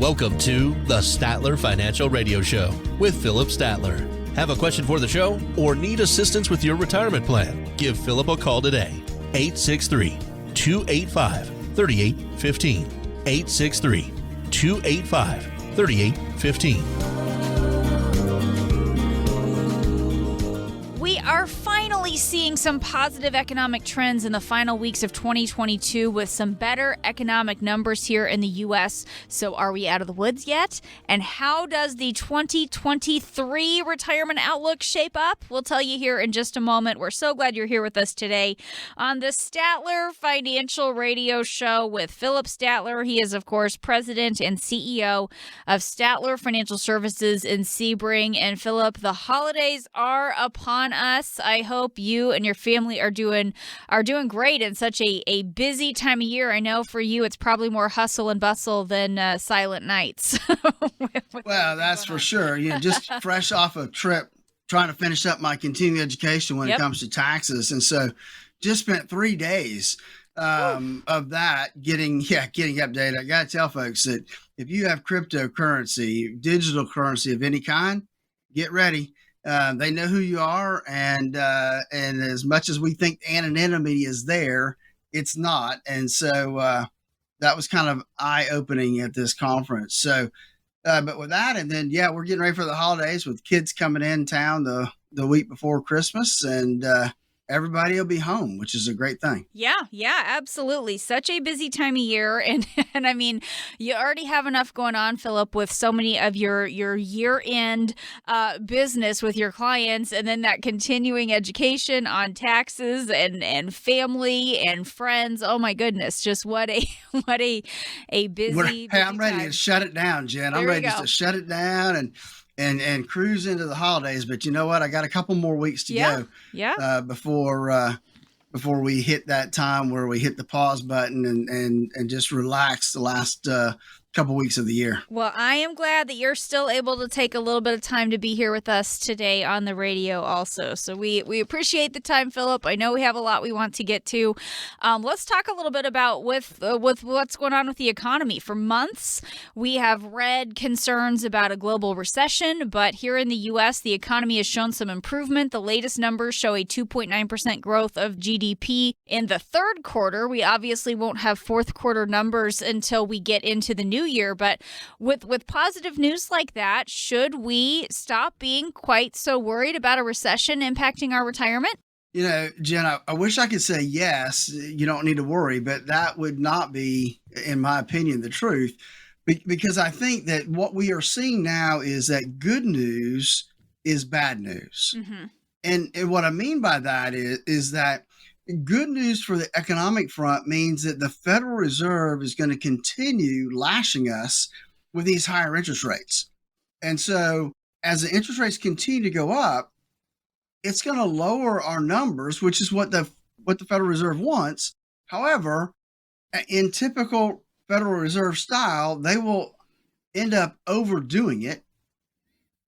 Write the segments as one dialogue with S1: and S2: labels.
S1: Welcome to the Statler Financial Radio Show with Philip Statler. Have a question for the show or need assistance with your retirement plan? Give Philip a call today. 863-285-3815. 863-285-3815.
S2: We are finally seeing some positive economic trends in the final weeks of 2022 with some better economic numbers here in the U.S. So are we out of the woods yet? And how does the 2023 retirement outlook shape up? We'll tell you here in just a moment. We're so glad you're here with us today on the Statler Financial Radio Show with Philip Statler. He is, of course, president and CEO of Statler Financial Services in Sebring. And Philip, the holidays are upon us. I hope you and your family are doing great in such a busy time of year. I know for you, it's probably more hustle and bustle than silent nights.
S3: Well, that's for sure. Just fresh off a trip, trying to finish up my continuing education when it comes to taxes. And so just spent 3 days of that getting updated. I got to tell folks that if you have cryptocurrency, digital currency of any kind, get ready. They know who you are, and as much as we think anonymity is there, it's not. And so that was kind of eye-opening at this conference. So, but with that, and then we're getting ready for the holidays with kids coming in town the week before Christmas, and everybody will be home, which is a great thing.
S2: Yeah, absolutely. Such a busy time of year. And I mean, you already have enough going on, Philip, with so many of your year-end business with your clients, and then that continuing education on taxes and family and friends. Oh my goodness, just what a busy
S3: I'm ready
S2: time.
S3: to shut it down, Jen. I'm ready just to shut it down and cruise into the holidays. But you know what? I got a couple more weeks to go before we hit that time where we hit the pause button and just relax the last couple weeks of the year.
S2: Well, I am glad that you're still able to take a little bit of time to be here with us today on the radio also. So we appreciate the time, Philip. I know we have a lot we want to get to. Let's talk a little bit about with what's going on with the economy. For months, we have read concerns about a global recession, but here in the U.S., the economy has shown some improvement. The latest numbers show a 2.9% growth of GDP in the third quarter. We obviously won't have fourth quarter numbers until we get into the new year, but with positive news like that, should we stop being quite so worried about a recession impacting our retirement?
S3: Jen, I wish I could say yes, you don't need to worry, but that would not be, in my opinion, the truth, because I think that what we are seeing now is that good news is bad news. Mm-hmm. And what I mean by that is that good news for the economic front means that the Federal Reserve is going to continue lashing us with these higher interest rates. And so as the interest rates continue to go up, it's going to lower our numbers, which is what the Federal Reserve wants. However, in typical Federal Reserve style, they will end up overdoing it,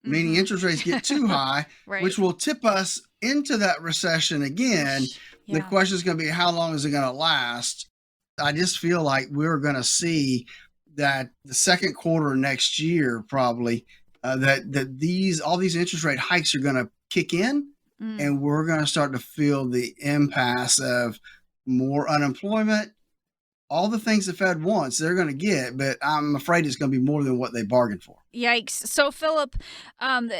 S3: meaning interest rates get too high, right, which will tip us into that recession again. The question is going to be, how long is it going to last? I just feel like we're going to see that the second quarter next year, probably, that all these interest rate hikes are going to kick in, and we're going to start to feel the impasse of more unemployment. All the things the Fed wants, they're going to get, but I'm afraid it's going to be more than what they bargained for.
S2: Yikes. So, Philip,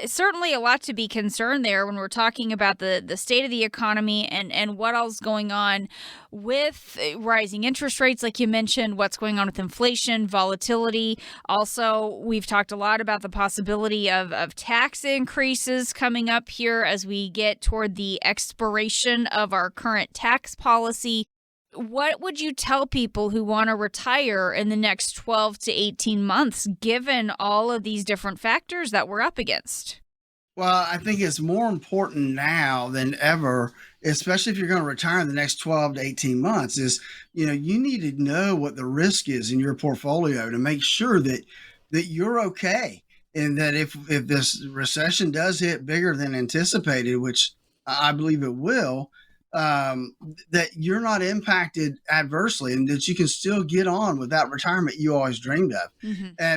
S2: certainly a lot to be concerned there when we're talking about the state of the economy and what else is going on with rising interest rates, like you mentioned, what's going on with inflation, volatility. Also, we've talked a lot about the possibility of tax increases coming up here as we get toward the expiration of our current tax policy. What would you tell people who want to retire in the next 12 to 18 months, given all of these different factors that we're up against?
S3: Well, I think it's more important now than ever, especially if you're going to retire in the next 12 to 18 months, is, you need to know what the risk is in your portfolio to make sure that you're okay. And that if this recession does hit bigger than anticipated, which I believe it will, that you're not impacted adversely and that you can still get on with that retirement you always dreamed of.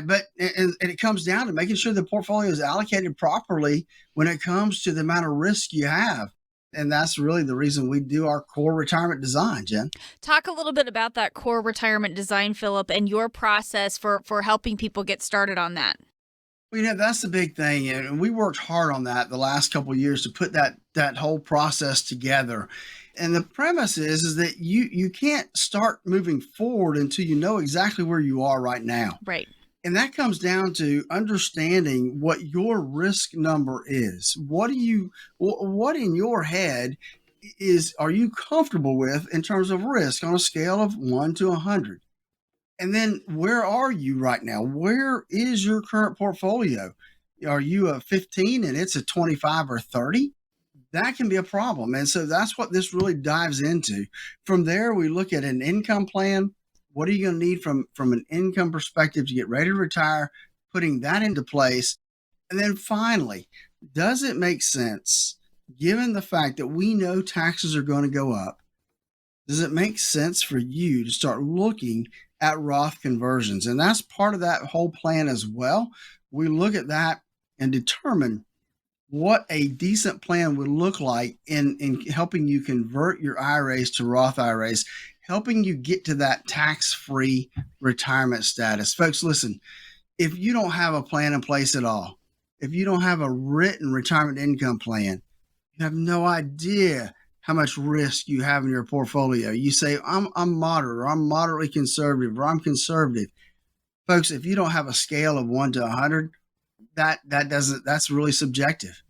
S3: But it comes down to making sure the portfolio is allocated properly when it comes to the amount of risk you have. And that's really the reason we do our core retirement design, Jen.
S2: Talk a little bit about that core retirement design, Philip, and your process for helping people get started on that.
S3: Well, that's the big thing. And we worked hard on that the last couple of years to put that whole process together. And the premise is that you can't start moving forward until you know exactly where you are right now.
S2: Right.
S3: And that comes down to understanding what your risk number is. What in your head are you comfortable with in terms of risk on a scale of 1 to 100? And then where are you right now? Where is your current portfolio? Are you a 15 and it's a 25 or 30? That can be a problem. And so that's what this really dives into. From there, we look at an income plan. What are you going to need from an income perspective to get ready to retire, putting that into place? And then finally, does it make sense, given the fact that we know taxes are going to go up, does it make sense for you to start looking at Roth conversions? And that's part of that whole plan as well. We look at that and determine what a decent plan would look like in helping you convert your IRAs to Roth IRAs, helping you get to that tax-free retirement status. Folks, listen, if you don't have a plan in place at all, if you don't have a written retirement income plan, you have no idea how much risk you have in your portfolio. You say, I'm moderate, or I'm moderately conservative, or I'm conservative. Folks, if you don't have a scale of 1 to 100, that's really subjective.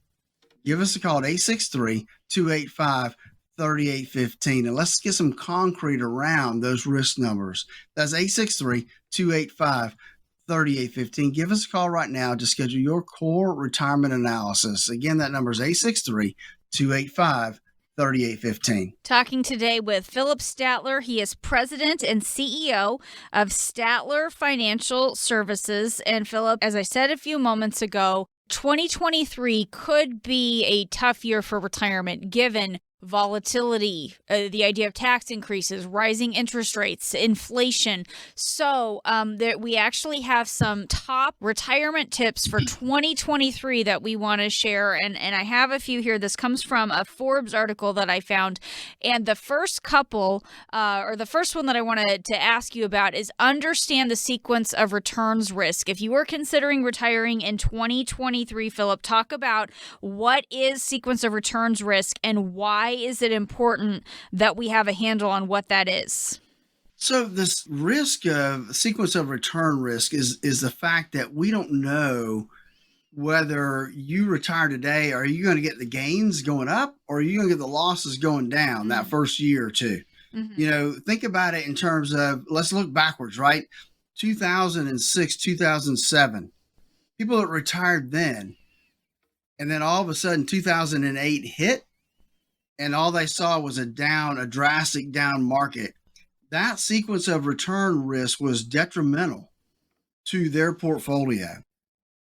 S3: Give us a call at 863-285-3815, and let's get some concrete around those risk numbers. That's 863-285-3815. Give us a call right now to schedule your core retirement analysis. Again, that number is 863-285-3815.
S2: Talking today with Philip Statler. He is president and CEO of Statler Financial Services. And Philip, as I said a few moments ago, 2023 could be a tough year for retirement given volatility, the idea of tax increases, rising interest rates, inflation. So we actually have some top retirement tips for 2023 that we want to share. And I have a few here. This comes from a Forbes article that I found. And the first couple, or the first one that I wanted to ask you about is understand the sequence of returns risk. If you are considering retiring in 2023, Philip, talk about what is sequence of returns risk and why is it important that we have a handle on what that is?
S3: So this risk of sequence of return risk is the fact that we don't know whether you retire today, are you going to get the gains going up or are you going to get the losses going down that first year or two? Think about it in terms of, let's look backwards, right? 2006, 2007, people that retired then, and then all of a sudden 2008 hit, and all they saw was a drastic down market. That sequence of return risk was detrimental to their portfolio.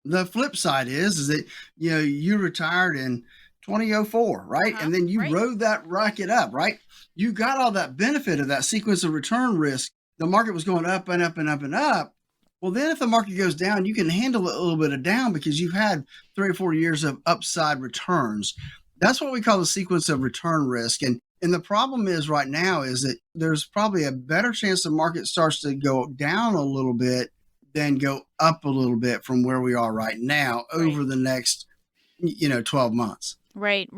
S3: The flip side is that, you retired in 2004, right? And then you rode that rocket up, right? You got all that benefit of that sequence of return risk. The market was going up and up and up and up. Well, then if the market goes down, you can handle a little bit of down because you've had 3 or 4 years of upside returns. That's what we call the sequence of return risk. And the problem is right now is that there's probably a better chance the market starts to go down a little bit than go up a little bit from where we are right now over the next, 12 months.
S2: Right.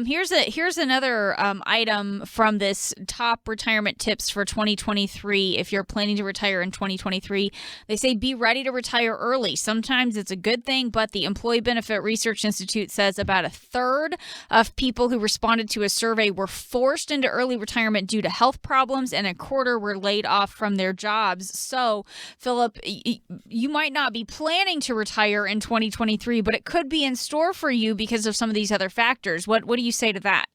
S2: Here's another item from this top retirement tips for 2023. If you're planning to retire in 2023, they say be ready to retire early. Sometimes it's a good thing, but the Employee Benefit Research Institute says about a third of people who responded to a survey were forced into early retirement due to health problems, and a quarter were laid off from their jobs. So, Philip, you might not be planning to retire in 2023, but it could be in store for you because of some of these other factors. What do you say to that?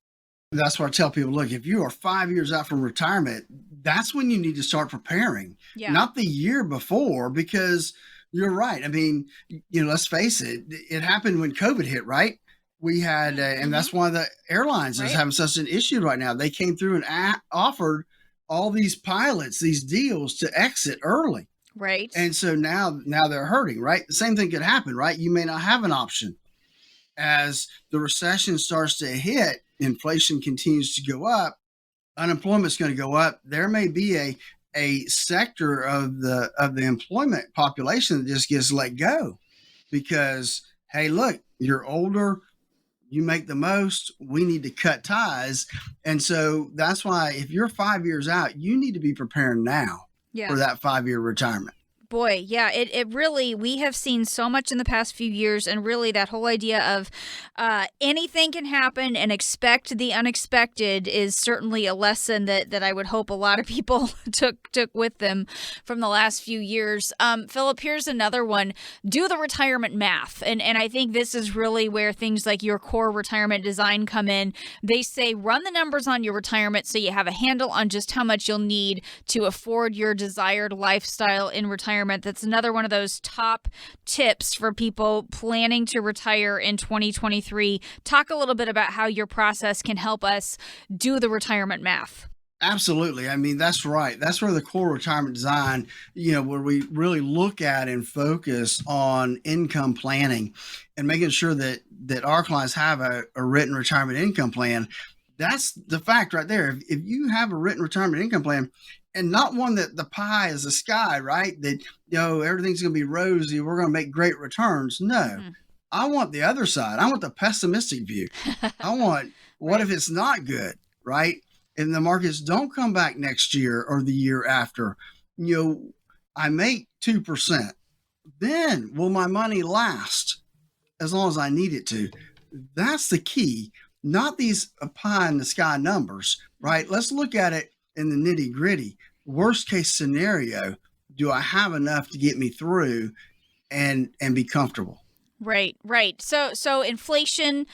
S3: That's why I tell people, look, if you are 5 years out from retirement, that's when you need to start preparing, not the year before, because you're right. I mean, let's face it, it happened when COVID hit, right? We had, and that's why the airlines is having such an issue right now. They came through and offered all these pilots these deals to exit early.
S2: Right.
S3: And so now they're hurting, right? The same thing could happen, right? You may not have an option. As the recession starts to hit, inflation continues to go up, unemployment's going to go up. There may be a sector of the employment population that just gets let go because, hey, look, you're older, you make the most, we need to cut ties. And so that's why if you're 5 years out, you need to be preparing now for that 5-year retirement.
S2: Boy, yeah, it really, we have seen so much in the past few years, and really that whole idea of anything can happen and expect the unexpected is certainly a lesson that I would hope a lot of people took with them from the last few years. Philip, here's another one. Do the retirement math. And I think this is really where things like your core retirement design come in. They say run the numbers on your retirement so you have a handle on just how much you'll need to afford your desired lifestyle in retirement. That's another one of those top tips for people planning to retire in 2023. Talk a little bit about how your process can help us do the retirement math.
S3: Absolutely. I mean, that's right. That's where the core retirement design, where we really look at and focus on income planning and making sure that our clients have a written retirement income plan. That's the fact right there. If you have a written retirement income plan, and not one that the pie is the sky, right? That, everything's going to be rosy. We're going to make great returns. No, I want the other side. I want the pessimistic view. I want, what if it's not good, right? And the markets don't come back next year or the year after. I make 2%. Then will my money last as long as I need it to? That's the key, not these pie in the sky numbers, right? Let's look at it in the nitty gritty. Worst case scenario, do I have enough to get me through and be comfortable?
S2: Right. So inflation,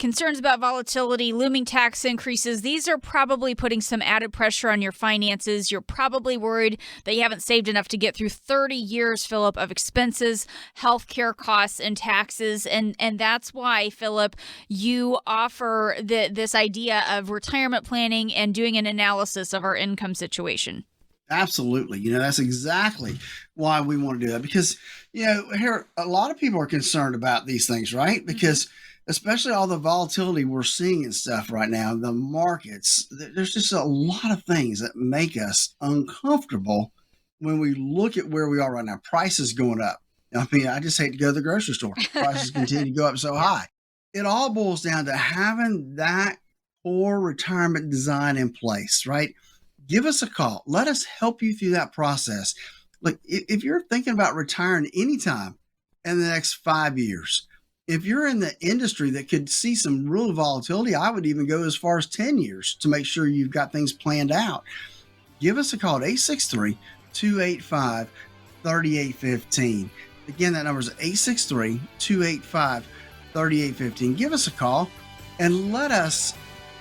S2: concerns about volatility, looming tax increases, these are probably putting some added pressure on your finances. You're probably worried that you haven't saved enough to get through 30 years, Philip, of expenses, healthcare costs, and taxes. And that's why, Philip, you offer this idea of retirement planning and doing an analysis of our income situation.
S3: Absolutely. That's exactly why we want to do that because, here, a lot of people are concerned about these things, right? Because especially all the volatility we're seeing and stuff right now, the markets, there's just a lot of things that make us uncomfortable when we look at where we are right now. Prices going up. I mean, I just hate to go to the grocery store. Prices continue to go up so high. It all boils down to having that core retirement design in place, right? Give us a call. Let us help you through that process. Look, if you're thinking about retiring anytime in the next 5 years, if you're in the industry that could see some real volatility, I would even go as far as 10 years to make sure you've got things planned out. Give us a call at 863-285-3815. Again, that number is 863-285-3815. Give us a call and let us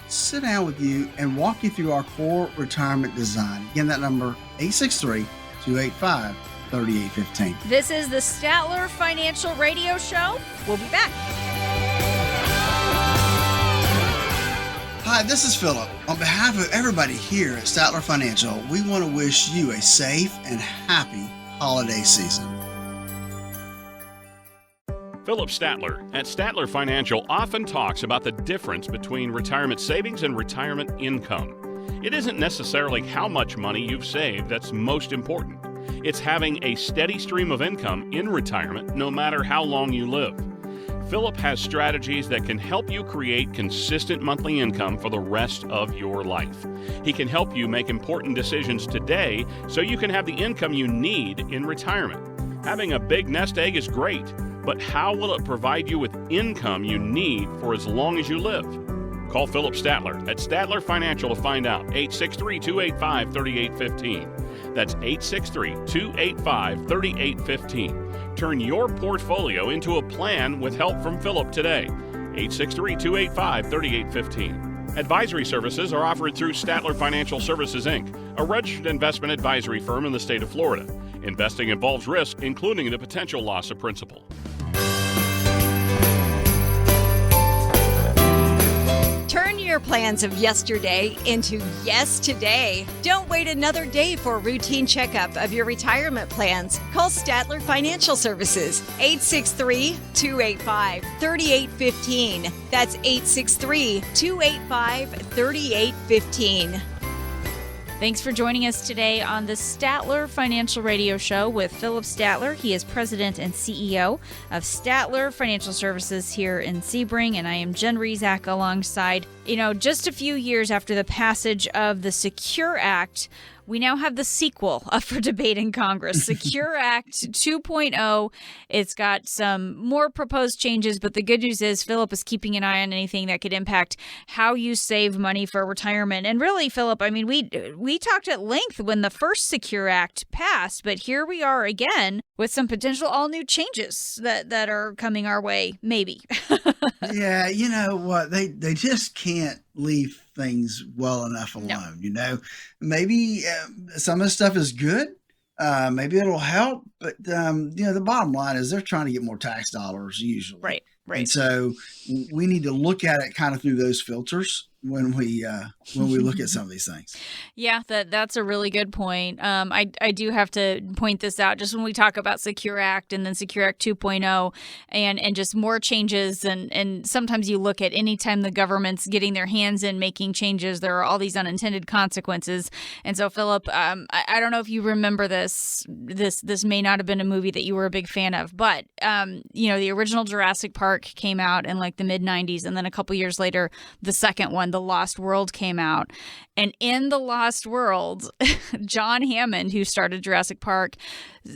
S3: sit down with you and walk you through our core retirement design. Again, that number, 863-285-3815.
S2: This is the Statler Financial Radio Show. We'll be back.
S3: Hi, this is Philip. On behalf of everybody here at Statler Financial, we want to wish you a safe and happy holiday season.
S4: Philip Statler at Statler Financial often talks about the difference between retirement savings and retirement income. It isn't necessarily how much money you've saved that's most important. It's having a steady stream of income in retirement no matter how long you live. Philip has strategies that can help you create consistent monthly income for the rest of your life. He can help you make important decisions today so you can have the income you need in retirement. Having a big nest egg is great, but how will it provide you with income you need for as long as you live? Call Philip Statler at Statler Financial to find out. 863-285-3815. That's 863-285-3815. Turn your portfolio into a plan with help from Philip today. 863-285-3815. Advisory services are offered through Statler Financial Services, Inc., a registered investment advisory firm in the state of Florida. Investing involves risk, including the potential loss of principal.
S5: your plans of yesterday into yes today. Don't wait another day for a routine checkup of your retirement plans. Call Statler Financial Services, 863-285-3815. That's 863-285-3815.
S2: Thanks for joining us today on the Statler Financial Radio Show with Philip Statler. He is president and CEO of Statler Financial Services here in Sebring, and I am Jen Rezac alongside. Just a few years after the passage of the Secure Act, we now have the sequel up for debate in Congress, Secure Act 2.0. It's got some more proposed changes, but the good news is Philip is keeping an eye on anything that could impact how you save money for retirement. And really, Philip, I mean, we talked at length when the first Secure Act passed, but here we are again with some potential all new changes that are coming our way, maybe.
S3: Yeah, you know what? They just can't leave things well enough alone. No. Maybe some of the stuff is good. Maybe it'll help, but the bottom line is they're trying to get more tax dollars usually.
S2: Right.
S3: And so we need to look at it kind of through those filters when we look at some of these things.
S2: Yeah, that's a really good point. I do have to point this out just when we talk about Secure Act and then Secure Act 2.0 and just more changes. And sometimes you look at any time the government's getting their hands in making changes, there are all these unintended consequences. And so, Philip, I don't know if you remember this. This may not have been a movie that you were a big fan of, but the original Jurassic Park came out in like the mid 90s, and then a couple years later, the second one, The Lost World, came out. And in The Lost World, John Hammond, who started Jurassic Park,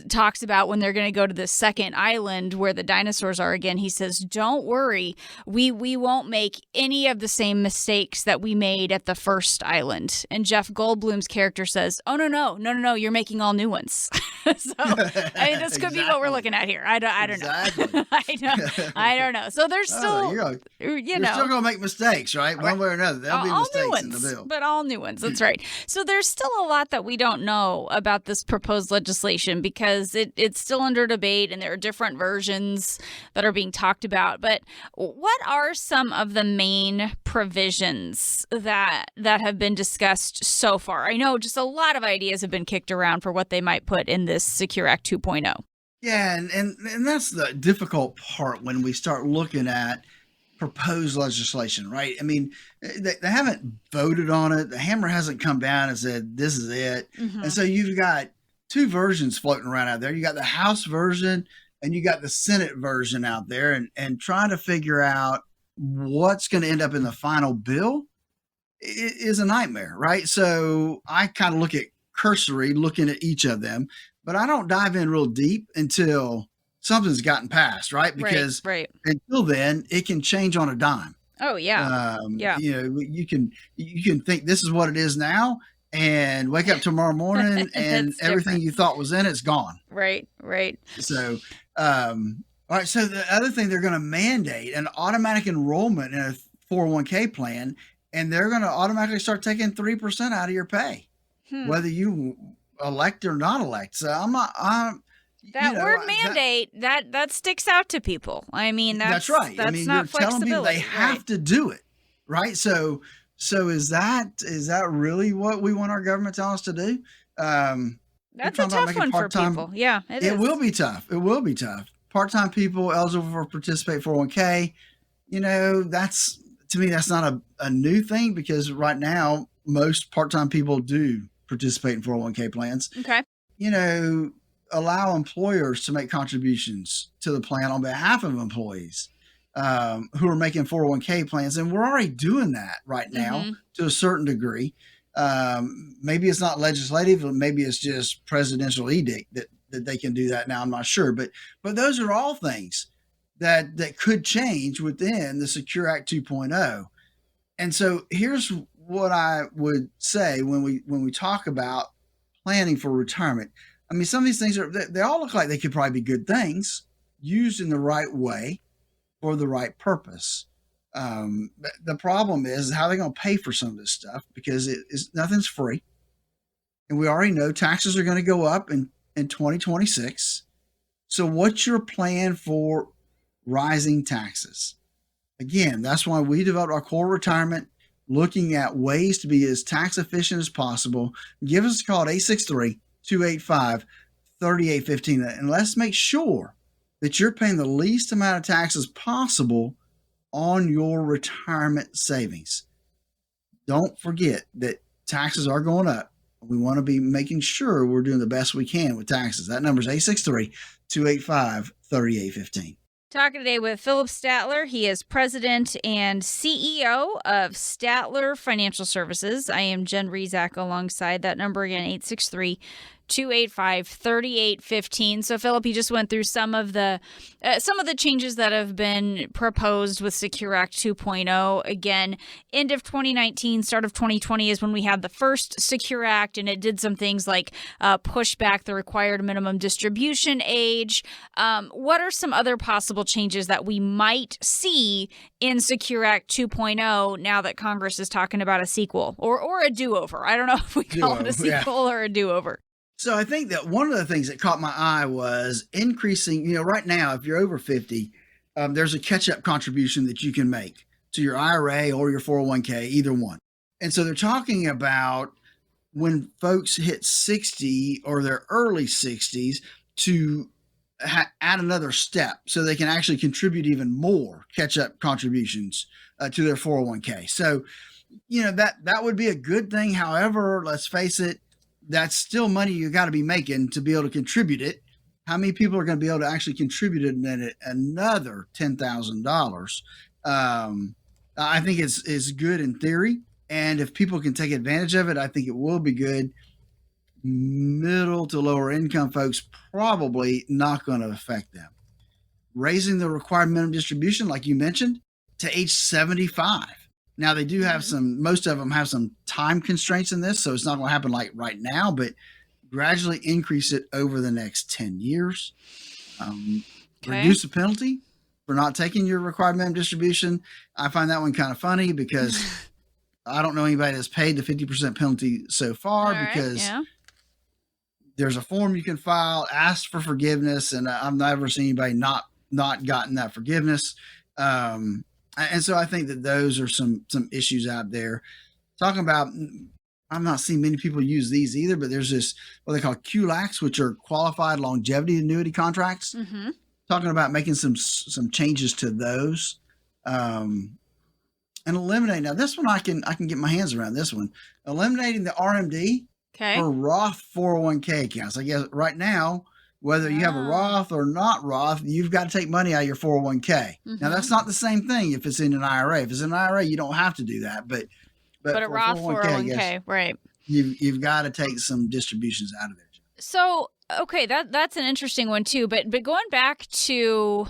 S2: talks about when they're going to go to the second island where the dinosaurs are again. He says, don't worry, we won't make any of the same mistakes that we made at the first island. And Jeff Goldblum's character says, oh, no, you're making all new ones. So this could be what we're looking at here. I don't know. I don't know. So there's still,
S3: you're still going to make mistakes, right? One way or another. There'll be mistakes in the bill.
S2: But all new ones. That's right. So there's still a lot that we don't know about this proposed legislation because it's still under debate and there are different versions that are being talked about. But what are some of the main provisions that have been discussed so far? I know just a lot of ideas have been kicked around for what they might put in this Secure Act 2.0.
S3: Yeah, and that's the difficult part when we start looking at proposed legislation, right? I mean, they haven't voted on it. The hammer hasn't come down and said, this is it. Mm-hmm. And so you've got two versions floating around out there. You got the House version and you got the Senate version out there, and trying to figure out what's going to end up in the final bill is a nightmare, right? So I kind of look at cursory looking at each of them, but I don't dive in real deep until something's gotten passed, right? Because until then, it can change on a dime.
S2: Oh, yeah.
S3: You can think this is what it is now and wake up tomorrow morning and everything you thought was in it's gone.
S2: Right.
S3: So, all right. So the other thing, they're going to mandate an automatic enrollment in a 401k plan, and they're going to automatically start taking 3% out of your pay, whether you elect or not elect. So
S2: word mandate that sticks out to people. I mean, that's right.
S3: That's not you're telling people they have to do it, right? So is that really what we want our government telling us to do?
S2: That's a tough one for people. Yeah,
S3: it will be tough. It will be tough. Part-time people eligible for participate 401k. That's, to me, that's not a new thing, because right now most part-time people do participate in 401k plans.
S2: Okay.
S3: Allow employers to make contributions to the plan on behalf of employees who are making 401k plans. And we're already doing that right now to a certain degree. Maybe it's not legislative, or maybe it's just presidential edict that they can do that now. I'm not sure. But those are all things that could change within the Secure Act 2.0. And so here's what I would say when we talk about planning for retirement. I mean, some of these things they all look like they could probably be good things used in the right way for the right purpose. The problem is how they're going to pay for some of this stuff, because nothing's free. And we already know taxes are going to go up in 2026. So what's your plan for rising taxes? Again, that's why we developed our core retirement looking at ways to be as tax efficient as possible, give us a call at 863-285-3815. And let's make sure that you're paying the least amount of taxes possible on your retirement savings. Don't forget that taxes are going up. We want to be making sure we're doing the best we can with taxes. That number is 863-285-3815.
S2: Talking today with Philip Statler. He is president and CEO of Statler Financial Services. I am Jen Rezac alongside that number again, 863-285-3815. So, Philip, you just went through some of the changes that have been proposed with Secure Act 2.0. Again, end of 2019, start of 2020 is when we had the first Secure Act, and it did some things like push back the required minimum distribution age. What are some other possible changes that we might see in Secure Act 2.0 now that Congress is talking about a sequel or a do-over? I don't know if we call it a sequel or a do-over.
S3: So I think that one of the things that caught my eye was increasing, right now, if you're over 50, there's a catch-up contribution that you can make to your IRA or your 401k, either one. And so they're talking about when folks hit 60 or their early 60s to add another step so they can actually contribute even more catch-up contributions to their 401k. So, that would be a good thing. However, let's face it, that's still money you got to be making to be able to contribute it. How many people are going to be able to actually contribute another $10,000? I think it's good in theory. And if people can take advantage of it, I think it will be good. Middle to lower income folks, probably not going to affect them. Raising the required minimum distribution, like you mentioned, to age 75. Now, they do have most of them have some time constraints in this, so it's not going to happen like right now, but gradually increase it over the next 10 years. Reduce the penalty for not taking your required minimum distribution. I find that one kind of funny because I don't know anybody that's paid the 50% penalty so far because there's a form you can file, ask for forgiveness, and I've never seen anybody not gotten that forgiveness. And so I think that those are some issues out there. Talking about, I'm not seeing many people use these either, but there's this, what they call QLACs, which are qualified longevity annuity contracts. Mm-hmm. Talking about making some changes to those, and eliminating. Now, this one I can get my hands around this one. Eliminating the RMD for Roth 401k accounts. I guess right now, whether you have a Roth or not Roth, you've got to take money out of your 401k. Mm-hmm. Now, that's not the same thing if it's in an IRA. If it's in an IRA, you don't have to do that. But
S2: a Roth 401k, right.
S3: You've got to take some distributions out of there.
S2: So, okay, that's an interesting one too. But going back to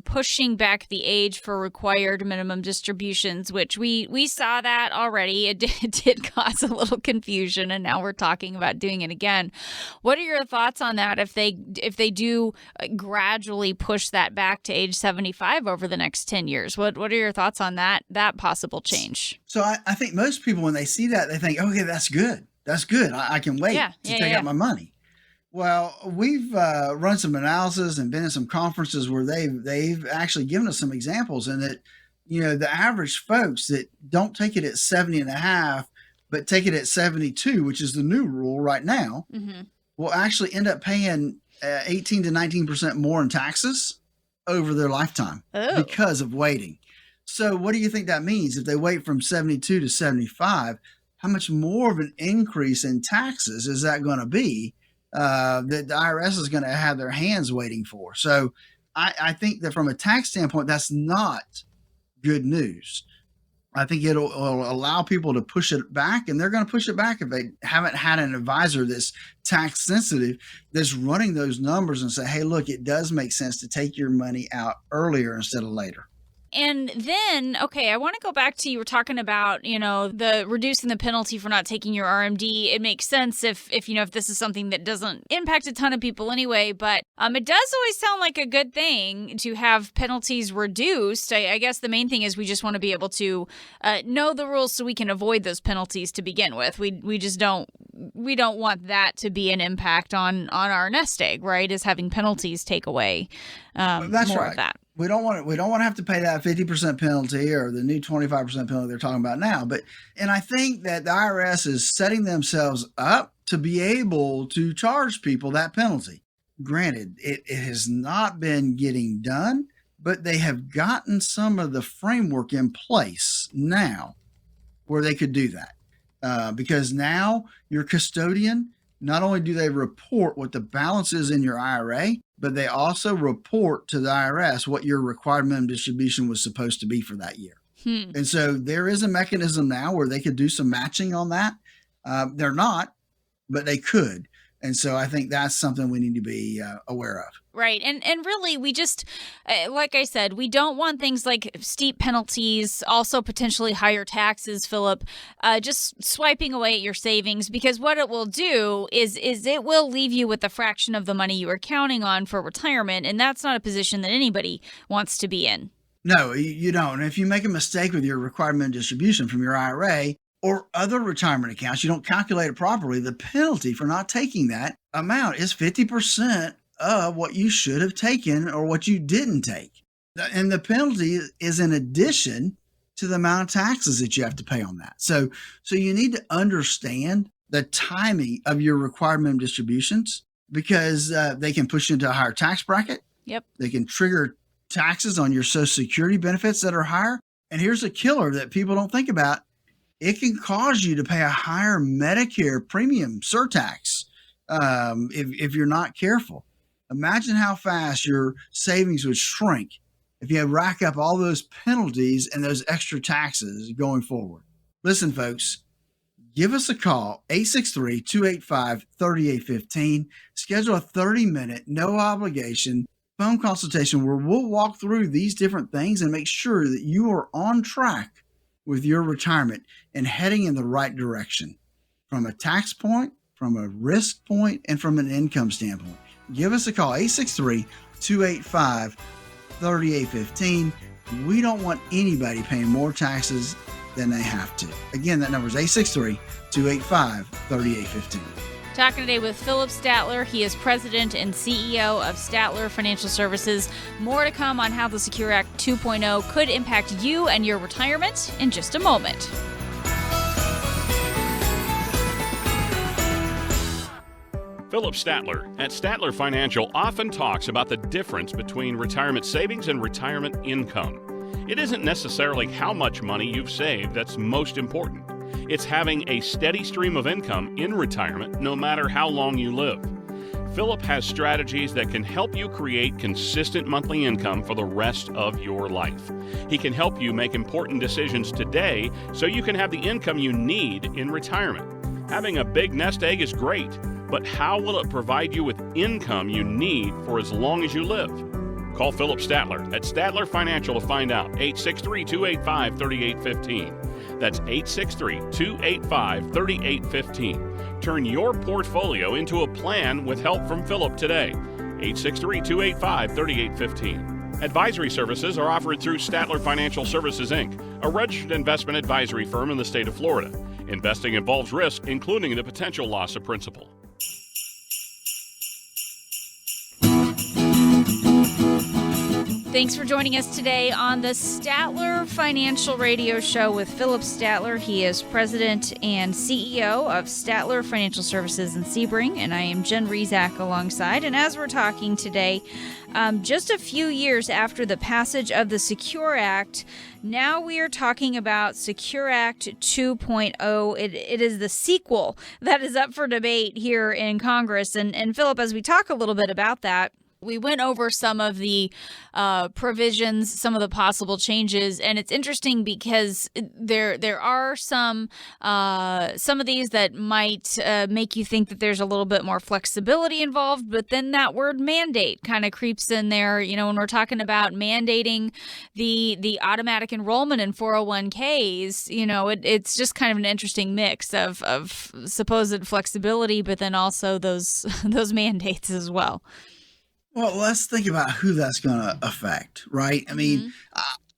S2: pushing back the age for required minimum distributions, which we saw that already. It did cause a little confusion, and now we're talking about doing it again. What are your thoughts on that? If they do gradually push that back to age 75 over the next 10 years, what are your thoughts on that possible change?
S3: So I think most people, when they see that, they think, okay, that's good. That's good. I can wait to take out my money. Well, we've run some analysis and been in some conferences where they've actually given us some examples, and that, the average folks that don't take it at 70 and a half, but take it at 72, which is the new rule right now, will actually end up paying 18 to 19% more in taxes over their lifetime because of waiting. So what do you think that means? If they wait from 72 to 75, how much more of an increase in taxes is that going to be that the IRS is going to have their hands waiting for? So I think that from a tax standpoint, that's not good news. I think it'll allow people to push it back, and they're going to push it back if they haven't had an advisor that's tax sensitive, that's running those numbers and say, hey, look, it does make sense to take your money out earlier instead of later.
S2: And then, okay, I want to go back to, you were talking about, the reducing the penalty for not taking your RMD. It makes sense if this is something that doesn't impact a ton of people anyway, but it does always sound like a good thing to have penalties reduced. I guess the main thing is we just want to be able to know the rules so we can avoid those penalties to begin with. We just don't want that to be an impact on our nest egg, right? Is having penalties take away
S3: That's
S2: more
S3: right.
S2: of that.
S3: we don't want to have to pay that 50% penalty or the new 25% penalty they're talking about now. And I think that the IRS is setting themselves up to be able to charge people that penalty. Granted, it has not been getting done, but they have gotten some of the framework in place now where they could do that. Because now your custodian, not only do they report what the balance is in your IRA, but they also report to the IRS what your required minimum distribution was supposed to be for that year. And so there is a mechanism now where they could do some matching on that. They're not, but they could. And so I think that's something we need to be aware of.
S2: Right. And really, we just, like I said, we don't want things like steep penalties, also potentially higher taxes, Philip, just swiping away at your savings, because what it will do is it will leave you with a fraction of the money you were counting on for retirement. And that's not a position that anybody wants to be in.
S3: No, you don't. And if you make a mistake with your required minimum distribution from your IRA or other retirement accounts, you don't calculate it properly, the penalty for not taking that amount is 50% of what you should have taken or what you didn't take. And the penalty is in addition to the amount of taxes that you have to pay on that. So you need to understand the timing of your required minimum distributions, because they can push you into a higher tax bracket.
S2: Yep.
S3: They can trigger taxes on your Social Security benefits that are higher. And here's a killer that people don't think about. It can cause you to pay a higher Medicare premium surtax if you're not careful. Imagine how fast your savings would shrink if you rack up all those penalties and those extra taxes going forward. Listen, folks, give us a call, 863-285-3815. Schedule a 30-minute, no obligation phone consultation where we'll walk through these different things and make sure that you are on track with your retirement and heading in the right direction from a tax point, from a risk point, and from an income standpoint. Give us a call, 863-285-3815. We don't want anybody paying more taxes than they have to. Again, that number is 863-285-3815.
S2: Talking today with Philip Statler. He is president and CEO of Statler Financial Services. More to come on how the Secure Act 2.0 could impact you and your retirement in just a moment.
S4: Philip Statler at Statler Financial often talks about the difference between retirement savings and retirement income. It isn't necessarily how much money you've saved that's most important. It's having a steady stream of income in retirement no matter how long you live. Philip has strategies that can help you create consistent monthly income for the rest of your life. He can help you make important decisions today so you can have the income you need in retirement. Having a big nest egg is great, but how will it provide you with income you need for as long as you live? Call Philip Statler at Statler Financial to find out. 863-285-3815. That's 863-285-3815. Turn your portfolio into a plan with help from Philip today. 863-285-3815. Advisory services are offered through Statler Financial Services, Inc., a registered investment advisory firm in the state of Florida. Investing involves risk, including the potential loss of principal.
S2: Thanks for joining us today on the Statler Financial Radio Show with Philip Statler. He is president and CEO of Statler Financial Services in Sebring, and I am Jen Rezac alongside. And as we're talking today, just a few years after the passage of the Secure Act, now we are talking about Secure Act 2.0. It is the sequel that is up for debate here in Congress. And Philip, as we talk a little bit about that, we went over some of the provisions, some of the possible changes, and it's interesting because there are some of these that might make you think that there's a little bit more flexibility involved, but then that word mandate kind of creeps in there. You know, when we're talking about mandating the automatic enrollment in 401ks, you know, it's just kind of an interesting mix of supposed flexibility, but then also those mandates as well.
S3: Well, let's think about who that's going to affect, right? I mean,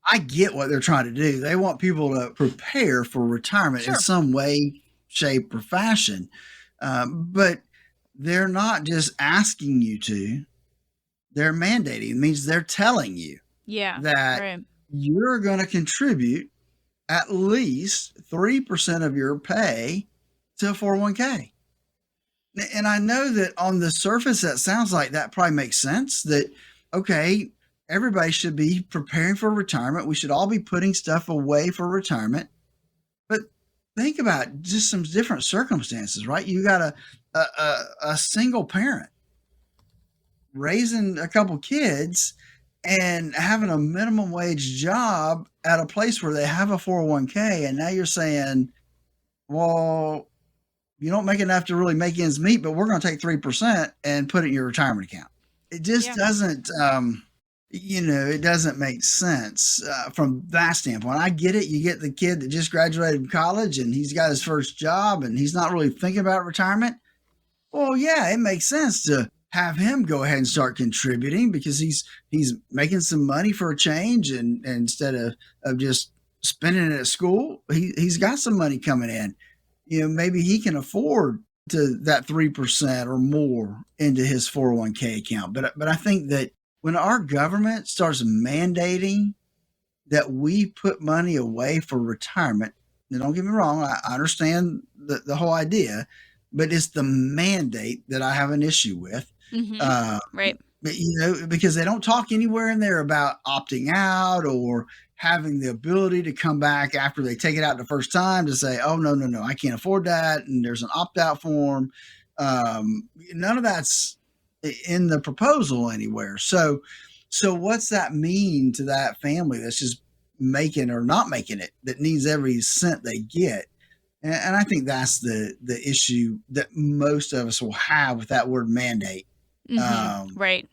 S3: I get what they're trying to do. They want people to prepare for retirement in some way, shape, or fashion. But they're not just asking you to, they're mandating. It means they're telling you
S2: Yeah.
S3: that
S2: Right.
S3: you're going to contribute at least 3% of your pay to a 401k. And I know that on the surface, that sounds like that probably makes sense that, okay, everybody should be preparing for retirement. We should all be putting stuff away for retirement. But think about just some different circumstances, right? You got a single parent raising a couple kids and having a minimum wage job at a place where they have a 401k. And now you're saying, well, you don't make enough to really make ends meet, but we're going to take 3% and put it in your retirement account. It just doesn't, it doesn't make sense from that standpoint. I get it. You get the kid that just graduated from college and he's got his first job and he's not really thinking about retirement. Well, yeah, it makes sense to have him go ahead and start contributing because he's making some money for a change, and instead of just spending it at school, he's got some money coming in. Maybe he can afford to that 3% or more into his 401k account. But I think that when our government starts mandating that we put money away for retirement, now don't get me wrong, I understand the whole idea, but it's the mandate that I have an issue with.
S2: Right.
S3: Because they don't talk anywhere in there about opting out or having the ability to come back after they take it out the first time to say, oh, no, I can't afford that. And there's an opt-out form. None of that's in the proposal anywhere. So what's that mean to that family that's just making or not making it, that needs every cent they get? And I think that's the issue that most of us will have with that word mandate.
S2: Right.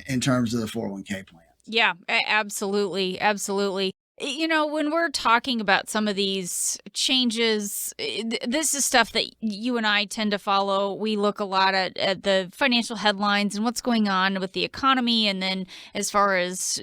S3: In terms of the 401k plan.
S2: Yeah, absolutely. Absolutely. When we're talking about some of these changes, this is stuff that you and I tend to follow. We look a lot at the financial headlines and what's going on with the economy. And then as far as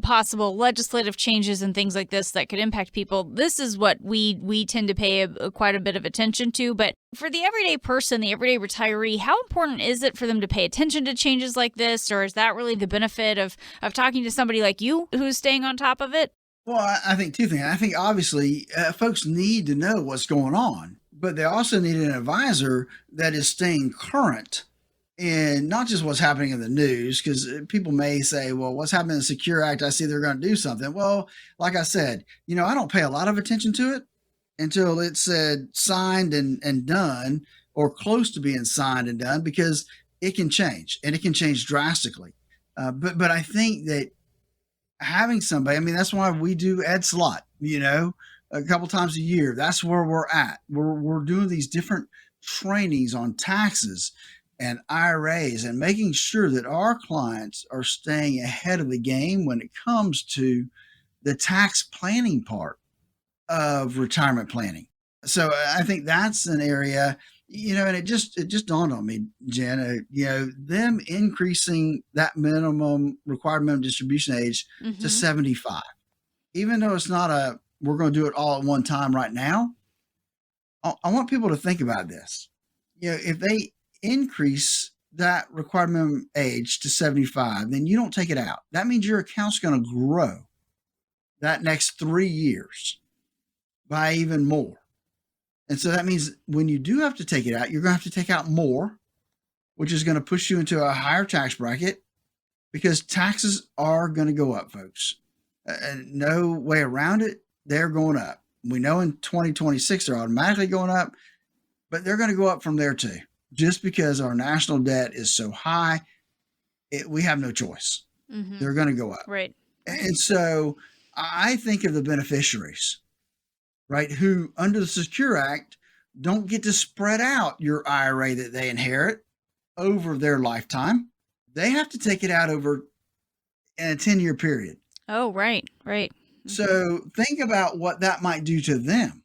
S2: possible legislative changes and things like this that could impact people, this is what we tend to pay quite a bit of attention to. But for the everyday person, the everyday retiree, how important is it for them to pay attention to changes like this? Or is that really the benefit of talking to somebody like you who's staying on top of it?
S3: Well, I think two things. I think obviously folks need to know what's going on, but they also need an advisor that is staying current in not just what's happening in the news, because people may say, well, what's happening in the Secure Act? I see they're going to do something. Well, like I said, I don't pay a lot of attention to it until it's signed and done or close to being signed and done, because it can change and it can change drastically. But I think that having somebody, that's why we do Ed Slot, a couple times a year. That's where we're at. We're doing these different trainings on taxes and IRAs and making sure that our clients are staying ahead of the game when it comes to the tax planning part of retirement planning. So I think that's an area, and it just dawned on me, Jen, them increasing that required minimum distribution age to 75, even though it's not we're going to do it all at one time right now. I want people to think about this. If they increase that required minimum age to 75, then you don't take it out. That means your account's going to grow that next 3 years by even more. And so that means when you do have to take it out, you're going to have to take out more, which is going to push you into a higher tax bracket, because taxes are going to go up, folks. And no way around it. They're going up. We know in 2026 they're automatically going up, but they're going to go up from there too. Just because our national debt is so high, we have no choice. They're going to go up.
S2: Right.
S3: And so I think of the beneficiaries, right, who under the Secure Act don't get to spread out your IRA that they inherit over their lifetime. They have to take it out over in a 10-year period.
S2: Oh, right.
S3: So think about what that might do to them.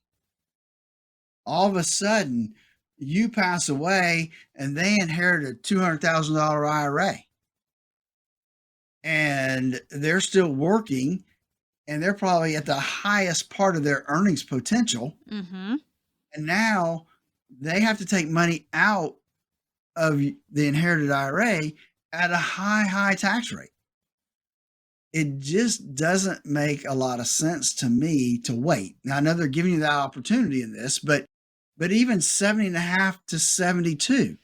S3: All of a sudden, you pass away and they inherit a $200,000 IRA. And they're still working, and they're probably at the highest part of their earnings potential. And now they have to take money out of the inherited IRA at a high tax rate. it just doesn't make a lot of sense to me to wait. Now, I know they're giving you that opportunity in this, but even 70 and a half to 72,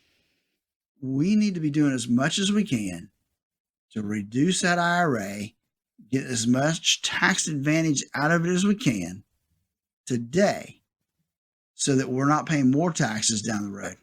S3: we need to be doing as much as we can to reduce that IRA, get as much tax advantage out of it as we can today so that we're not paying more taxes down the road.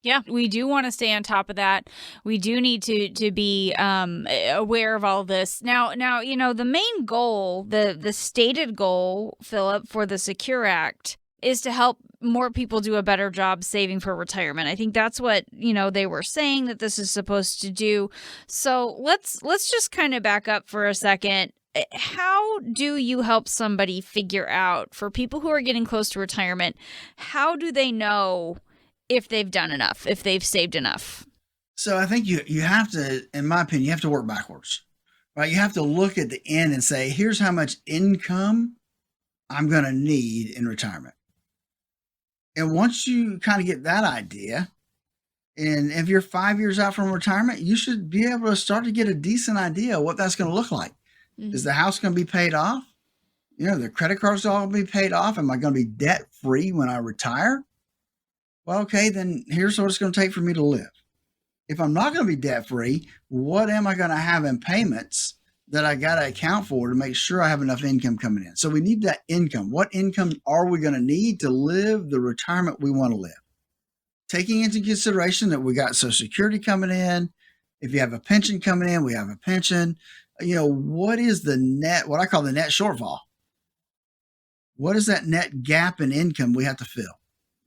S2: Yeah, we do want to stay on top of that. We do need to be aware of all of this. Now, the main goal, the stated goal, Philip, for the Secure Act is to help more people do a better job saving for retirement. I think that's what, they were saying that this is supposed to do. So let's just kind of back up for a second. How do you help somebody figure out, for people who are getting close to retirement, how do they know if they've done enough, if they've saved enough?
S3: So I think you have to, in my opinion, you have to work backwards, right? You have to look at the end and say, here's how much income I'm going to need in retirement. And once you kind of get that idea, and if you're 5 years out from retirement, you should be able to start to get a decent idea of what that's going to look like. Mm-hmm. Is the house going to be paid off? The credit cards all going to be paid off. Am I going to be debt free when I retire? Well, okay, then here's what it's going to take for me to live. If I'm not going to be debt free, what am I going to have in payments that I got to account for to make sure I have enough income coming in? So we need that income. What income are we going to need to live the retirement we want to live? Taking into consideration that we got Social Security coming in. If you have a pension coming in, we have a pension. What is the net, what I call the net shortfall? What is that net gap in income we have to fill?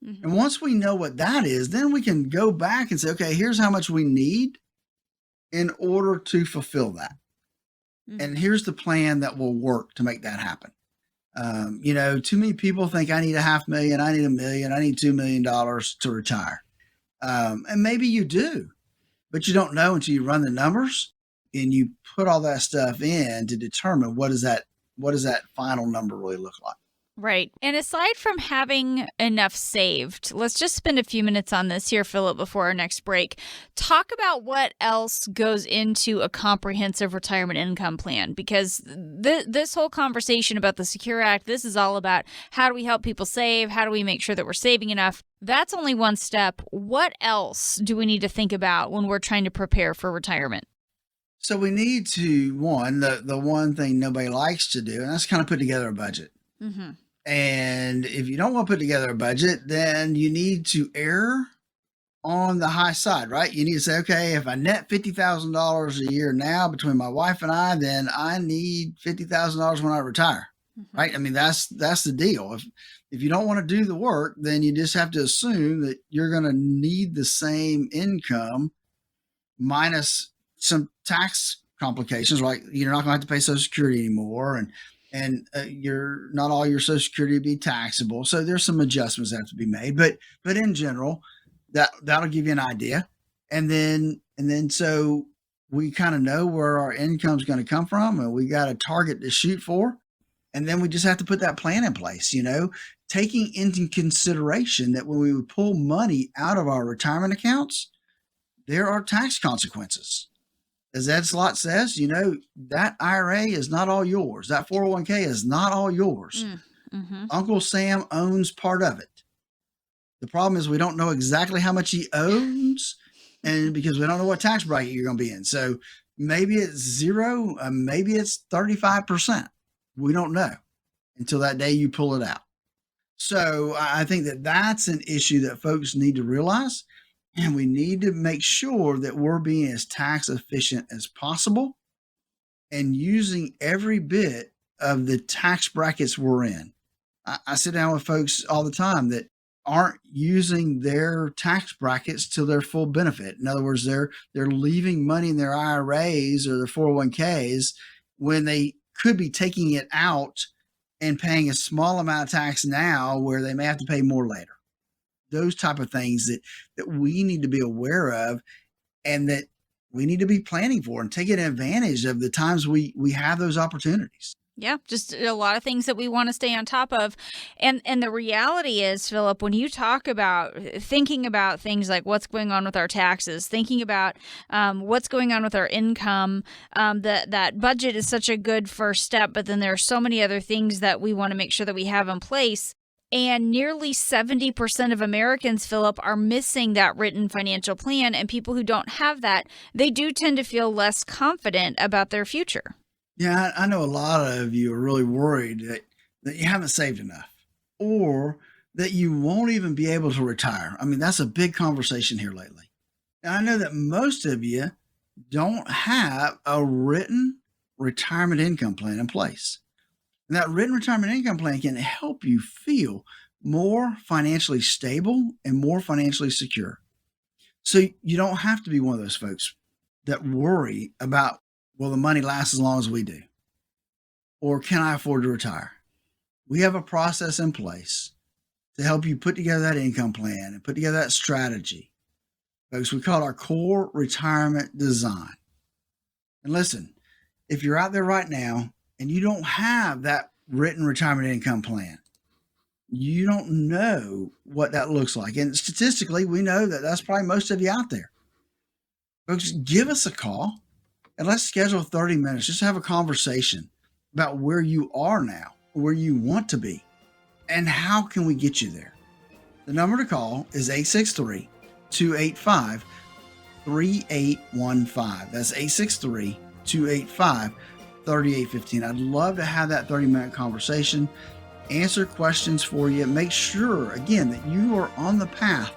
S3: Mm-hmm. And once we know what that is, then we can go back and say, okay, here's how much we need in order to fulfill that. Mm-hmm. And here's the plan that will work to make that happen. Too many people think I need $500,000, I need $1 million, I need $2 million to retire. And maybe you do, but you don't know until you run the numbers and you put all that stuff in to determine what does that final number really look like.
S2: Right. And aside from having enough saved, let's just spend a few minutes on this here, Philip, before our next break. Talk about what else goes into a comprehensive retirement income plan, because this whole conversation about the Secure Act, this is all about how do we help people save? How do we make sure that we're saving enough? That's only one step. What else do we need to think about when we're trying to prepare for retirement?
S3: So we need to, the one thing nobody likes to do, and that's kind of put together a budget. Mm-hmm. And if you don't want to put together a budget, then you need to err on the high side, right? You need to say, okay, if I net $50,000 a year now between my wife and I, then I need $50,000 when I retire, mm-hmm. right? I mean, that's the deal. If you don't want to do the work, then you just have to assume that you're going to need the same income minus some tax complications, like you're not going to have to pay Social Security anymore, and you're not all your Social Security to be taxable. So there's some adjustments that have to be made, but in general, that'll give you an idea. And then so we kind of know where our income's going to come from, and we got a target to shoot for. And then we just have to put that plan in place, taking into consideration that when we pull money out of our retirement accounts, there are tax consequences. As Ed Slott says, that IRA is not all yours. That 401k is not all yours. Mm-hmm. Uncle Sam owns part of it. The problem is we don't know exactly how much he owns, and because we don't know what tax bracket you're going to be in. So maybe it's 0, maybe it's 35%. We don't know until that day you pull it out. So I think that's an issue that folks need to realize. And we need to make sure that we're being as tax efficient as possible and using every bit of the tax brackets we're in. I sit down with folks all the time that aren't using their tax brackets to their full benefit. In other words, they're leaving money in their IRAs or their 401ks when they could be taking it out and paying a small amount of tax now where they may have to pay more later. Those type of things that we need to be aware of and that we need to be planning for and taking advantage of the times we have those opportunities.
S2: Yeah, just a lot of things that we want to stay on top of. And the reality is, Philip, when you talk about thinking about things like what's going on with our taxes, thinking about what's going on with our income, that budget is such a good first step, but then there are so many other things that we want to make sure that we have in place. And nearly 70% of Americans, Philip, are missing that written financial plan. And people who don't have that, they do tend to feel less confident about their future.
S3: Yeah, I know a lot of you are really worried that you haven't saved enough or that you won't even be able to retire. I mean, that's a big conversation here lately. And I know that most of you don't have a written retirement income plan in place. And that written retirement income plan can help you feel more financially stable and more financially secure. So you don't have to be one of those folks that worry about, will the money last as long as we do? Or can I afford to retire? We have a process in place to help you put together that income plan and put together that strategy. Folks, we call it our core retirement design. And listen, if you're out there right now and you don't have that written retirement income plan, you don't know what that looks like. And statistically, we know that that's probably most of you out there. Folks, give us a call. And let's schedule 30 minutes, just have a conversation about where you are now, where you want to be, and how can we get you there. The number to call is 863-285-3815. That's 863-285-3815. I'd love to have that 30-minute conversation, answer questions for you, make sure, again, that you are on the path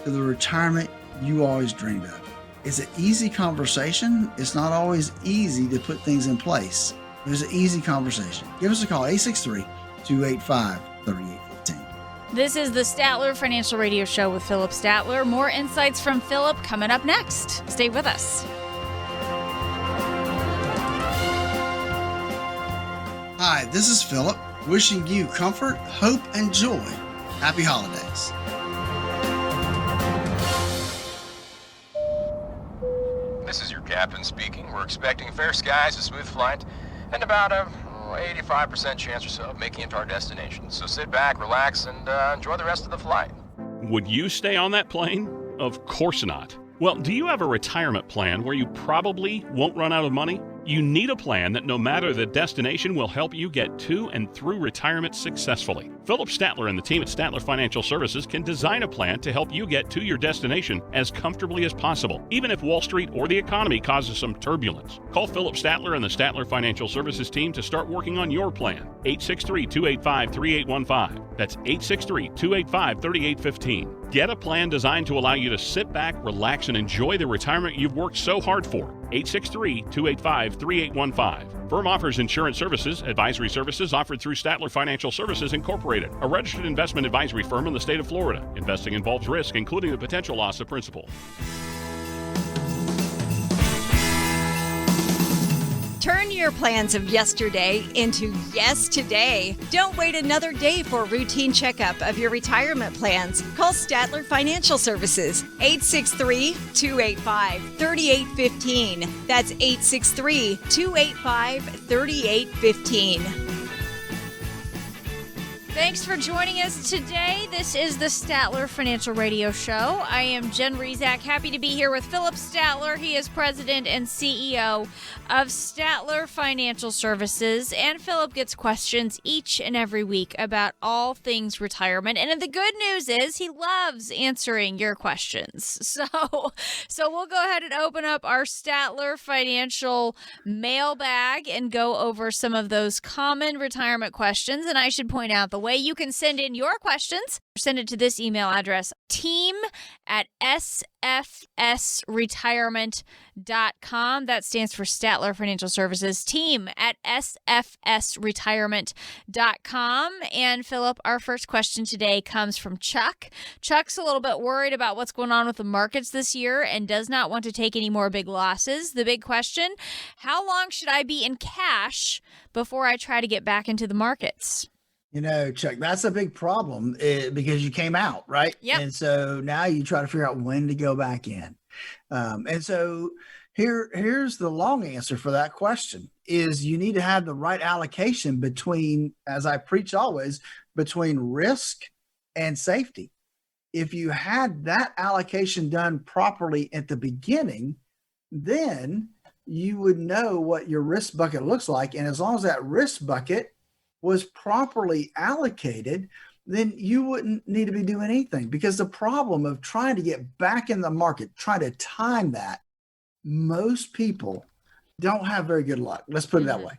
S3: to the retirement you always dreamed of. It's an easy conversation. It's not always easy to put things in place. It's an easy conversation. Give us a call, 863-285-3815.
S2: This is the Statler Financial Radio Show with Philip Statler. More insights from Philip coming up next. Stay with us.
S3: Hi, this is Philip, wishing you comfort, hope, and joy. Happy holidays.
S6: This is your captain speaking. We're expecting fair skies, a smooth flight, and about a 85% chance or so of making it to our destination. So sit back, relax, and enjoy the rest of the flight.
S4: Would you stay on that plane? Of course not. Well, do you have a retirement plan where you probably won't run out of money? You need a plan that no matter the destination will help you get to and through retirement successfully. Philip Statler and the team at Statler Financial Services can design a plan to help you get to your destination as comfortably as possible, even if Wall Street or the economy causes some turbulence. Call Philip Statler and the Statler Financial Services team to start working on your plan. 863-285-3815. That's 863-285-3815. Get a plan designed to allow you to sit back, relax, and enjoy the retirement you've worked so hard for. 863-285-3815. Firm offers insurance services, advisory services offered through Statler Financial Services Incorporated, a registered investment advisory firm in the state of Florida. Investing involves risk, including the potential loss of principal.
S5: Turn your plans of yesterday into yes today. Don't wait another day for a routine checkup of your retirement plans. Call Statler Financial Services, 863-285-3815. That's 863-285-3815.
S2: Thanks for joining us today. This is the Statler Financial Radio Show. I am Jen Rezac, happy to be here with Philip Statler. He is president and CEO of Statler Financial Services. And Philip gets questions each and every week about all things retirement. And the good news is he loves answering your questions. So we'll go ahead and open up our Statler Financial mailbag and go over some of those common retirement questions. And I should point out the way you can send in your questions. Send it to this email address, team@sfsretirement.com. That stands for Statler Financial Services, team@sfsretirement.com. And Philip, our first question today comes from Chuck. Chuck's a little bit worried about what's going on with the markets this year and does not want to take any more big losses. The big question, how long should I be in cash before I try to get back into the markets?
S7: You know, Chuck, that's a big problem because you came out, right?
S2: Yep.
S7: And so now you try to figure out when to go back in. And so Here's the long answer for that question is you need to have the right allocation between, as I preach always, between risk and safety. If you had that allocation done properly at the beginning, then you would know what your risk bucket looks like. And as long as that risk bucket was properly allocated, then you wouldn't need to be doing anything, because the problem of trying to get back in the market, trying to time that, most people don't have very good luck. Let's put it that way.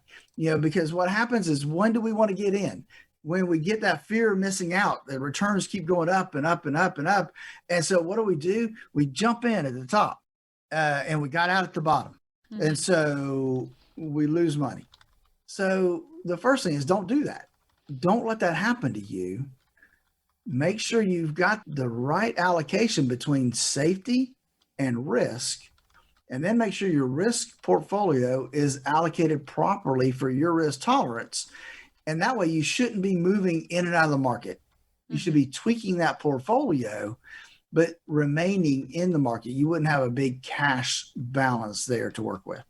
S7: Because what happens is, when do we want to get in? When we get that fear of missing out, the returns keep going up and up and up and up. And so what do? We jump in at the top and we got out at the bottom. And so we lose money. So the first thing is, don't do that. Don't let that happen to you. Make sure you've got the right allocation between safety and risk, and then make sure your risk portfolio is allocated properly for your risk tolerance. And that way you shouldn't be moving in and out of the market. You should be tweaking that portfolio, but remaining in the market. You wouldn't have a big cash balance there to work with.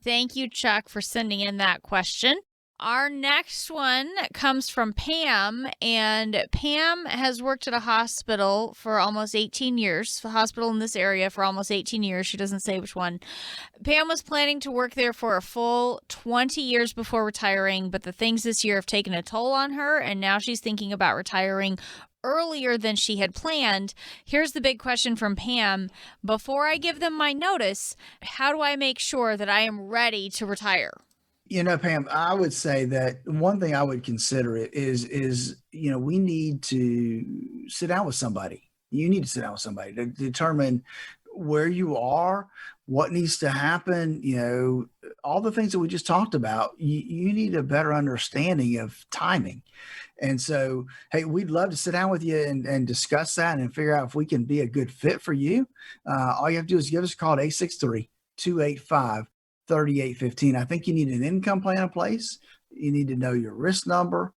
S2: Thank you, Chuck, for sending in that question. Our next one comes from Pam, and Pam has worked at a hospital for almost 18 years, a hospital in this area for almost 18 years. She doesn't say which one. Pam was planning to work there for a full 20 years before retiring, but the things this year have taken a toll on her, and now she's thinking about retiring earlier than she had planned. Here's the big question from Pam. Before I give them my notice, how do I make sure that I am ready to retire?
S7: Pam, I would say that one thing I would consider it is we need to sit down with somebody. You need to sit down with somebody to determine where you are, what needs to happen, all the things that we just talked about. You need a better understanding of timing. And so, hey, we'd love to sit down with you and discuss that and figure out if we can be a good fit for you. All you have to do is give us a call at 863-285-3815. I think you need an income plan in place. You need to know your risk number,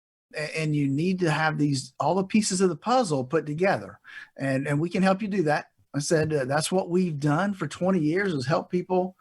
S7: and you need to have all the pieces of the puzzle put together. And we can help you do that. I said, that's what we've done for 20 years, is help people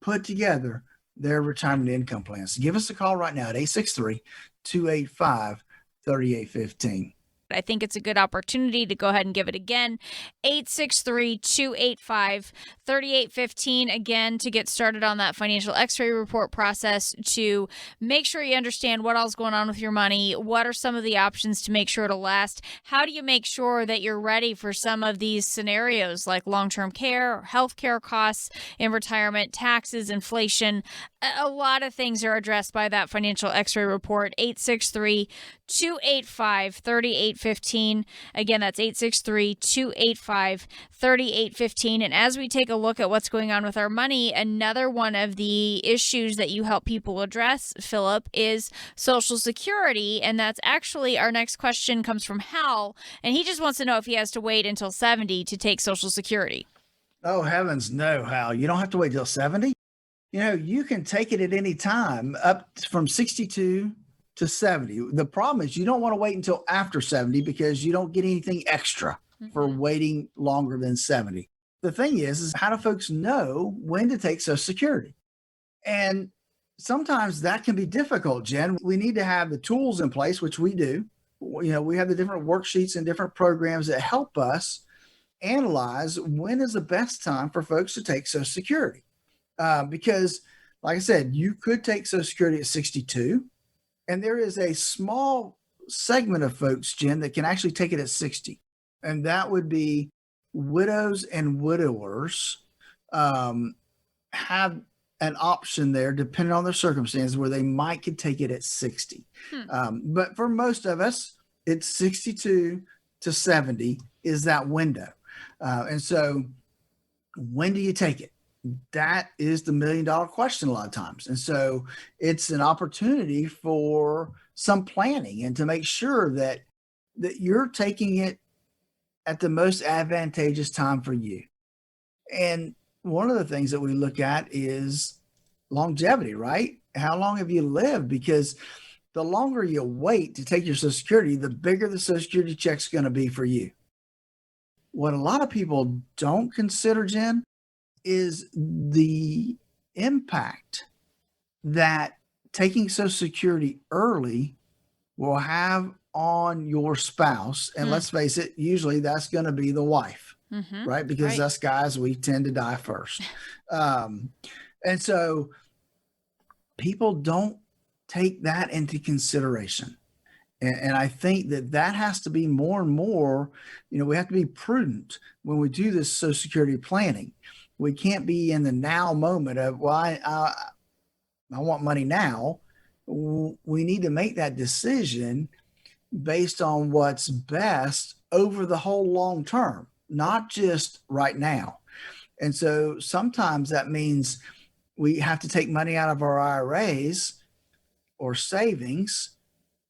S7: put together their retirement income plans. So give us a call right now at 863-285-3815.
S2: I think it's a good opportunity to go ahead and give it again. 863-285-3815. Again, to get started on that financial x-ray report process, to make sure you understand what all's going on with your money. What are some of the options to make sure it'll last? How do you make sure that you're ready for some of these scenarios like long-term care, health care costs in retirement, taxes, inflation? A lot of things are addressed by that financial x-ray report. 863-285-3815. Again, that's 863-285-3815. And as we take a look at what's going on with our money, another one of the issues that you help people address, Philip, is Social Security. And that's actually our next question comes from Hal. And he just wants to know if he has to wait until 70 to take Social Security.
S7: Oh, heavens, no, Hal. You don't have to wait till 70. You can take it at any time up from 62 to 70. The problem is you don't want to wait until after 70, because you don't get anything extra for waiting longer than 70. The thing is how do folks know when to take Social Security? And sometimes that can be difficult, Jen. We need to have the tools in place, which we do. We have the different worksheets and different programs that help us analyze when is the best time for folks to take Social Security. Because, like I said, you could take Social Security at 62. And there is a small segment of folks, Jen, that can actually take it at 60. And that would be widows and widowers have an option there, depending on their circumstances, where they might could take it at 60. But for most of us, it's 62 to 70 is that window. And so when do you take it? That is the $1 million question a lot of times. And so it's an opportunity for some planning and to make sure that you're taking it at the most advantageous time for you. And one of the things that we look at is longevity, right? How long have you lived? Because the longer you wait to take your Social Security, the bigger the Social Security check's going to be for you. What a lot of people don't consider, Jen, is the impact that taking Social Security early will have on your spouse. And let's face it, usually that's going to be the wife, right? Because us guys, we tend to die first. And so people don't take that into consideration. And I think that has to be more and more, we have to be prudent when we do this Social Security planning. We can't be in the now moment of, well, I want money now. We need to make that decision based on what's best over the whole long term, not just right now. And so sometimes that means we have to take money out of our IRAs or savings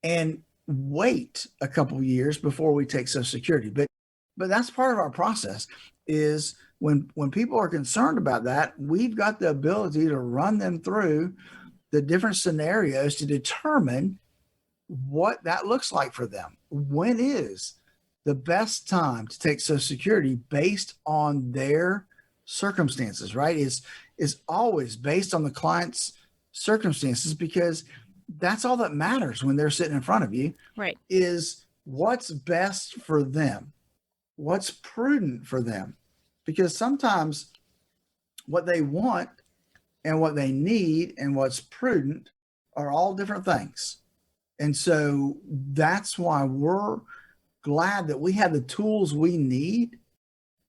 S7: and wait a couple of years before we take Social Security. But that's part of our process is when people are concerned about that, we've got the ability to run them through the different scenarios to determine what that looks like for them. When is the best time to take Social Security based on their circumstances, right? Is always based on the client's circumstances, because that's all that matters when they're sitting in front of you,
S2: right?
S7: Is what's best for them, what's prudent for them, because sometimes what they want and what they need and what's prudent are all different things. And so that's why we're glad that we have the tools we need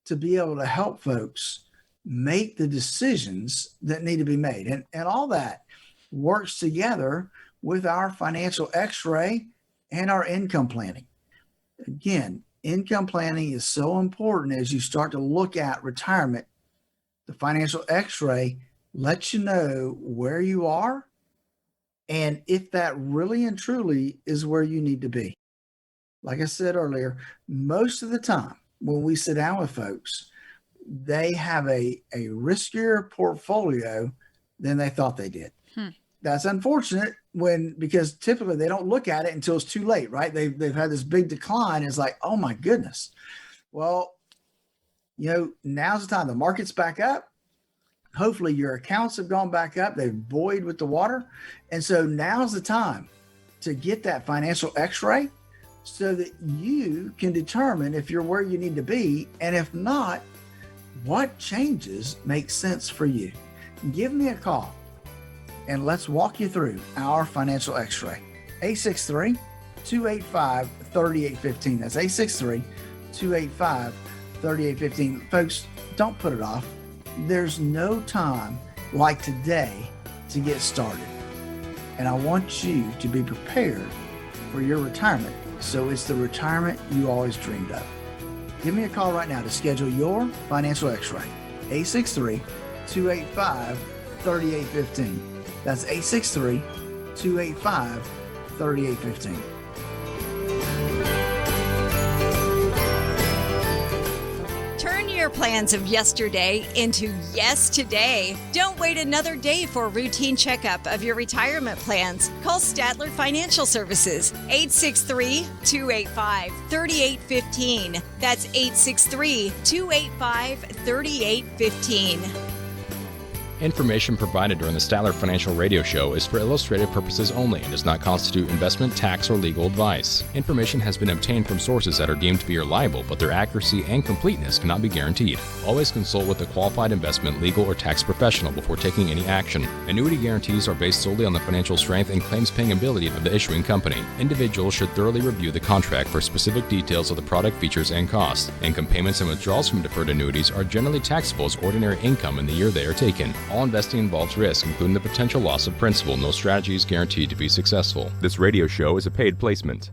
S7: to be able to help folks make the decisions that need to be made. And all that works together with our financial x-ray and our income planning. Again, income planning is so important as you start to look at retirement. The financial x-ray lets you know where you are and if that really and truly is where you need to be. Like I said earlier, most of the time when we sit down with folks, they have a riskier portfolio than they thought they did. That's unfortunate because typically they don't look at it until it's too late, right? They've had this big decline. It's like, oh my goodness. Well, now's the time. The market's back up. Hopefully your accounts have gone back up. They've buoyed with the water. And so now's the time to get that financial x-ray so that you can determine if you're where you need to be. And if not, what changes make sense for you. Give me a call and let's walk you through our financial x-ray. 863-285-3815. That's 863-285-3815. Folks, don't put it off. There's no time like today to get started. And I want you to be prepared for your retirement, so it's the retirement you always dreamed of. Give me a call right now to schedule your financial x-ray. 863-285-3815. That's 863-285-3815.
S5: Turn your plans of yesterday into yes today. Don't wait another day for a routine checkup of your retirement plans. Call Statler Financial Services, 863-285-3815. That's 863-285-3815.
S8: Information provided during the Statler Financial Radio Show is for illustrative purposes only and does not constitute investment, tax, or legal advice. Information has been obtained from sources that are deemed to be reliable, but their accuracy and completeness cannot be guaranteed. Always consult with a qualified investment, legal, or tax professional before taking any action. Annuity guarantees are based solely on the financial strength and claims-paying ability of the issuing company. Individuals should thoroughly review the contract for specific details of the product features and costs. Income payments and withdrawals from deferred annuities are generally taxable as ordinary income in the year they are taken. All investing involves risk, including the potential loss of principal. No strategy is guaranteed to be successful.
S9: This radio show is a paid placement.